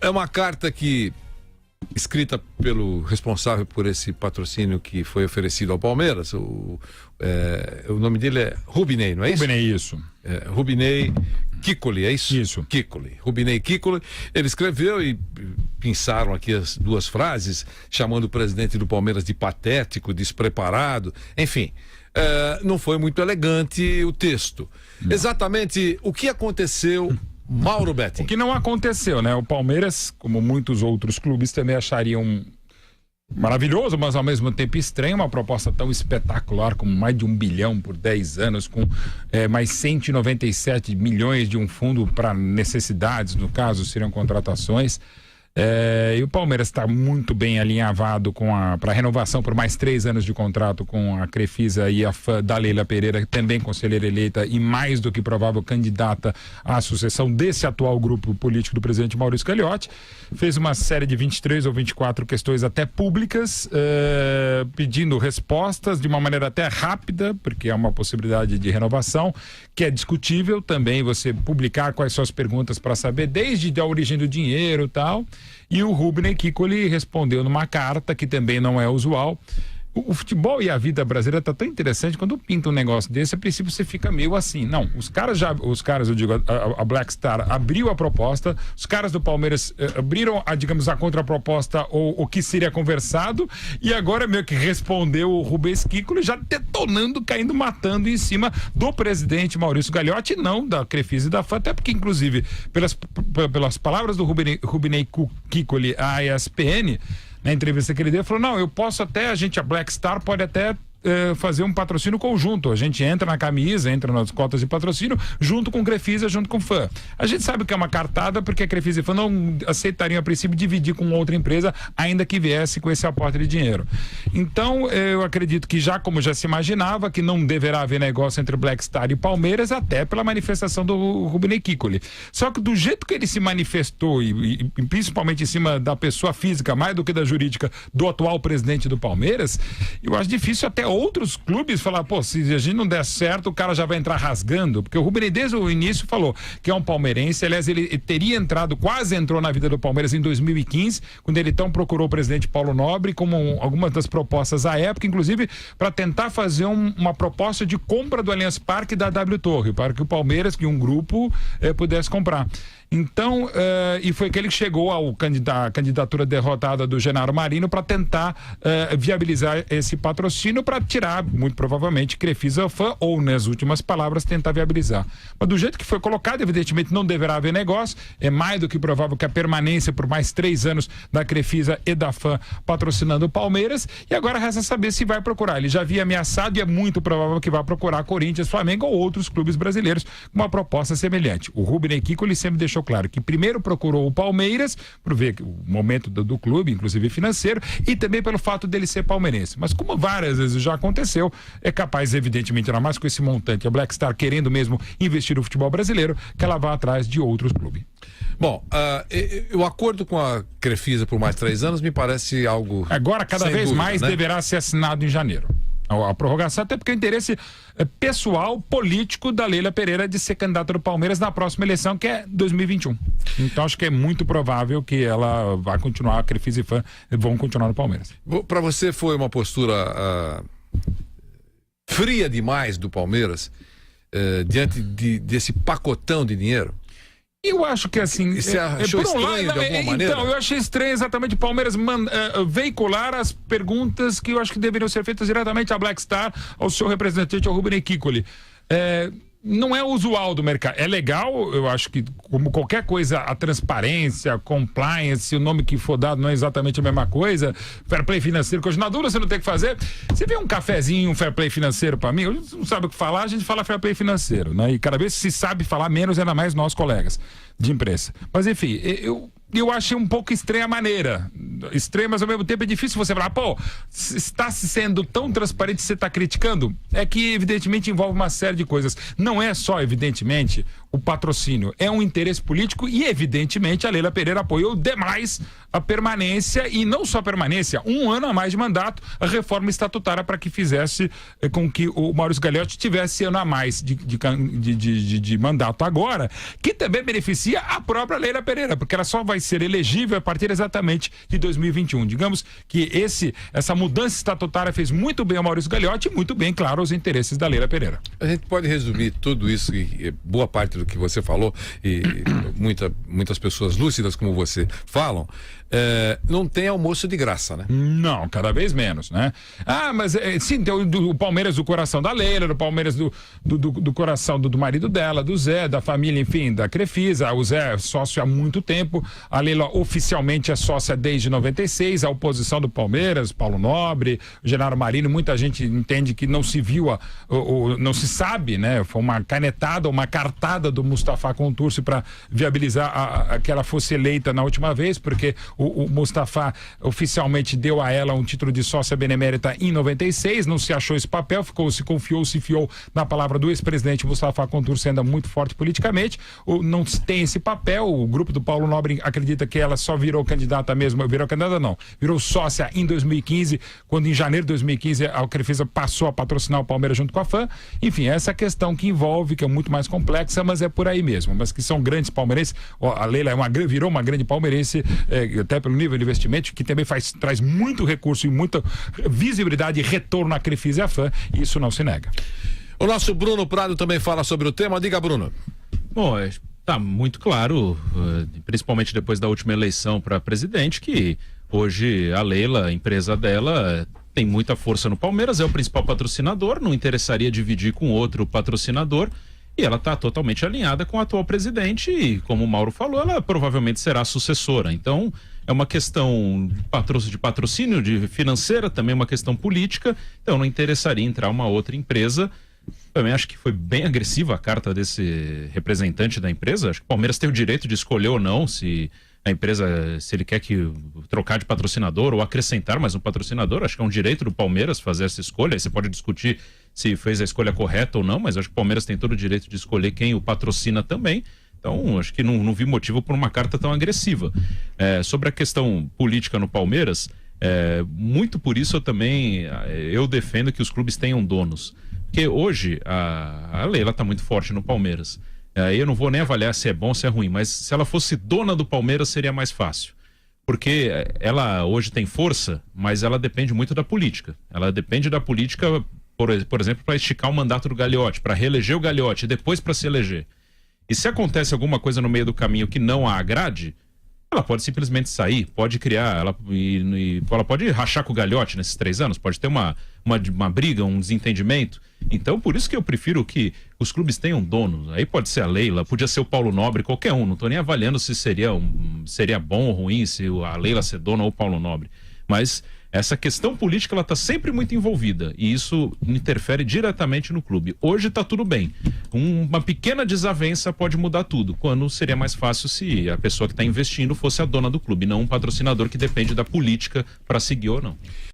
É uma carta que escrita pelo responsável por esse patrocínio que foi oferecido ao Palmeiras. O nome dele é Rubinei, não é isso? Rubinei, isso. Rubinei Kikoli, é isso? Isso. Kikoli. Rubinei Kikoli. Ele escreveu e pensaram aqui as duas frases, chamando o presidente do Palmeiras de patético, despreparado, enfim. Não foi muito elegante o texto. Não. Exatamente o que aconteceu, Mauro Betting? O que não aconteceu, né? O Palmeiras, como muitos outros clubes, também achariam maravilhoso, mas ao mesmo tempo estranho, uma proposta tão espetacular, como mais de 1 bilhão por 10 anos, com mais 197 milhões de um fundo para necessidades, no caso, seriam contratações. E o Palmeiras está muito bem alinhavado para renovação por mais 3 anos de contrato com a Crefisa e a fã da Leila Pereira, também conselheira eleita e mais do que provável candidata à sucessão desse atual grupo político do presidente Maurício Gagliotti. Fez uma série de 23 ou 24 questões até públicas, pedindo respostas de uma maneira até rápida, porque é uma possibilidade de renovação, que é discutível também você publicar quais são as perguntas para saber, desde a origem do dinheiro e tal. E o Rubinei Kikoli respondeu numa carta que também não é usual. O futebol e a vida brasileira tá tão interessante, quando pinta um negócio desse, a princípio você fica meio assim. Não, os caras, eu digo, a Black Star abriu a proposta, os caras do Palmeiras abriram, digamos, a contraproposta ou o que seria conversado, e agora meio que respondeu o Rubens Kikoli, já detonando, caindo, matando em cima do presidente Maurício Gagliotti, não da Crefisa e da FAM, até porque, inclusive, pelas palavras do Rubinei Kikoli à ESPN, na entrevista que ele deu, falou, não, eu posso até, a Black Star pode até fazer um patrocínio conjunto, a gente entra na camisa, entra nas cotas de patrocínio, junto com Crefisa, junto com FAM. A gente sabe que é uma cartada, porque a Crefisa e FAM não aceitariam a princípio dividir com outra empresa, ainda que viesse com esse aporte de dinheiro. Então, eu acredito que já se imaginava, que não deverá haver negócio entre Black Star e Palmeiras, até pela manifestação do Rubinei Kikoli. Só que do jeito que ele se manifestou, e principalmente em cima da pessoa física, mais do que da jurídica, do atual presidente do Palmeiras, eu acho difícil até outros clubes falar, pô, se a gente não der certo, o cara já vai entrar rasgando, porque o Rubinei desde o início falou que é um palmeirense, aliás, ele teria quase entrou na vida do Palmeiras em 2015, quando ele então procurou o presidente Paulo Nobre, como algumas das propostas à época, inclusive para tentar fazer uma proposta de compra do Allianz Parque da W Torre, para que o Palmeiras, que um grupo, pudesse comprar. Então, e foi que ele chegou à candidatura derrotada do Genaro Marino para tentar viabilizar esse patrocínio, para tirar, muito provavelmente, Crefisa FAM, ou, nas últimas palavras, tentar viabilizar. Mas do jeito que foi colocado, evidentemente não deverá haver negócio, é mais do que provável que a permanência por mais 3 anos da Crefisa e da FAM patrocinando o Palmeiras, e agora resta saber se vai procurar. Ele já havia ameaçado e é muito provável que vá procurar Corinthians, Flamengo ou outros clubes brasileiros com uma proposta semelhante. O Rubinei Kikoli sempre deixou claro que primeiro procurou o Palmeiras, por ver o momento do clube, inclusive financeiro, e também pelo fato dele ser palmeirense. Mas como várias vezes já aconteceu, é capaz, evidentemente, ainda mais com esse montante, a Black Star querendo mesmo investir no futebol brasileiro, que ela vá atrás de outros clubes. Bom, o acordo com a Crefisa por mais 3 anos me parece algo... Agora, cada vez dúvida, mais, né? Deverá ser assinado em janeiro. A prorrogação, até porque o interesse pessoal, político da Leila Pereira de ser candidata do Palmeiras na próxima eleição, que é 2021. Então acho que é muito provável que ela vai continuar, a Crefisa e FAM vão continuar no Palmeiras. Para você foi uma postura fria demais do Palmeiras diante desse pacotão de dinheiro? Eu acho que assim... Você achou estranho de alguma maneira? Então, eu achei estranho exatamente o Palmeiras veicular as perguntas que eu acho que deveriam ser feitas diretamente à Black Star, ao seu representante, ao Rubinei Kikoli. Não é usual do mercado. É legal, eu acho que, como qualquer coisa, a transparência, a compliance, o nome que for dado não é exatamente a mesma coisa. Fair play financeiro, que hoje na dúvida você não tem que fazer. Você vê um cafezinho, um fair play financeiro para mim, hoje não sabe o que falar, a gente fala fair play financeiro, né? E cada vez se sabe falar menos, ainda mais nós colegas de imprensa. Mas enfim, eu achei um pouco estranha a maneira. Estranha, mas ao mesmo tempo é difícil você falar, pô, está sendo tão transparente, você está criticando? É que evidentemente envolve uma série de coisas. Não é só, evidentemente, o patrocínio é um interesse político e, evidentemente, a Leila Pereira apoiou demais a permanência, e não só permanência, 1 ano a mais de mandato, a reforma estatutária para que fizesse com que o Maurício Gagliotti tivesse ano a mais de mandato agora, que também beneficia a própria Leila Pereira, porque ela só vai ser elegível a partir exatamente de 2021. Digamos que essa mudança estatutária fez muito bem ao Maurício Gagliotti e muito bem, claro, aos interesses da Leila Pereira. A gente pode resumir tudo isso, e boa parte do que você falou, e muitas pessoas lúcidas como você falam, não tem almoço de graça, né? Não, cada vez menos, né? Mas sim, tem o Palmeiras do coração da Leila, do Palmeiras do coração do marido dela, do Zé, da família, enfim, da Crefisa. O Zé é sócio há muito tempo, a Leila oficialmente é sócia desde 96, a oposição do Palmeiras, Paulo Nobre, o Genaro Marino, muita gente entende que não se viu, não se sabe, né? Foi uma canetada, uma cartada do Mustafa Contursi para viabilizar que ela fosse eleita na última vez, porque o Mustafa oficialmente deu a ela um título de sócia benemérita em 96, não se achou esse papel, se fiou na palavra do ex-presidente Mustafa Contursi, ainda muito forte politicamente, não tem esse papel. O grupo do Paulo Nobre acredita que ela só virou candidata mesmo, virou sócia em 2015, quando em janeiro de 2015 a Crefisa passou a patrocinar o Palmeiras junto com a FAM. Enfim, essa questão que envolve, que é muito mais complexa, mas é por aí mesmo, mas que são grandes palmeirenses. A Leila virou uma grande palmeirense, até pelo nível de investimento, que também traz muito recurso e muita visibilidade e retorno à Crefisa e à FAM, e isso não se nega. O nosso Bruno Prado também fala sobre o tema. Diga, Bruno. Bom, tá muito claro, principalmente depois da última eleição para presidente, que hoje a Leila, a empresa dela, tem muita força no Palmeiras, é o principal patrocinador, não interessaria dividir com outro patrocinador, e ela está totalmente alinhada com o atual presidente e, como o Mauro falou, ela provavelmente será a sucessora. Então, é uma questão de patrocínio, de financeira, também uma questão política, então não interessaria entrar uma outra empresa. Também acho que foi bem agressiva a carta desse representante da empresa. Acho que o Palmeiras tem o direito de escolher ou não se a empresa, se ele quer trocar de patrocinador ou acrescentar mais um patrocinador. Acho que é um direito do Palmeiras fazer essa escolha. Aí você pode discutir se fez a escolha correta ou não, mas acho que o Palmeiras tem todo o direito de escolher quem o patrocina também. Então, acho que não vi motivo por uma carta tão agressiva. Sobre a questão política no Palmeiras, muito por isso eu defendo que os clubes tenham donos. Porque hoje a Leila está muito forte no Palmeiras. Eu não vou nem avaliar se é bom ou se é ruim, mas se ela fosse dona do Palmeiras seria mais fácil. Porque ela hoje tem força, mas ela depende muito da política. Ela depende da política, por exemplo, para esticar o mandato do Gagliotti, para reeleger o Gagliotti e depois para se eleger. E se acontece alguma coisa no meio do caminho que não a agrade, ela pode simplesmente sair, pode criar, ela pode rachar com o Gagliotti nesses 3 anos, pode ter uma briga, um desentendimento. Então, por isso que eu prefiro que os clubes tenham donos. Aí pode ser a Leila, podia ser o Paulo Nobre, qualquer um. Não estou nem avaliando se seria bom ou ruim, se a Leila ser dona ou o Paulo Nobre. Mas essa questão política, ela está sempre muito envolvida e isso interfere diretamente no clube. Hoje está tudo bem. Uma pequena desavença pode mudar tudo, quando seria mais fácil se a pessoa que está investindo fosse a dona do clube, não um patrocinador que depende da política para seguir ou não.